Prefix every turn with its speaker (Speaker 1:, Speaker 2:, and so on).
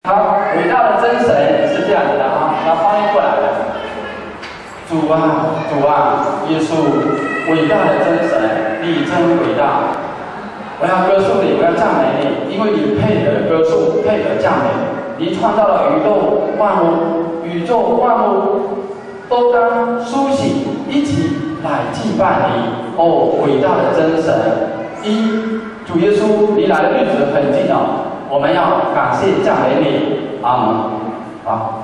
Speaker 1: 好，伟大的真神是这样子的啊，要翻译过来的。主啊，主啊，耶稣，伟大的真神，你真伟大！我要歌颂你，我要赞美你，因为你配得歌颂，配得赞美。你创造了宇宙万物，宇宙万物都当苏醒，一起来祭拜你。哦，伟大的真神！主耶稣，你来的日子很近哦。 我们要感谢赞美你，阿门。好。
Speaker 2: 啊。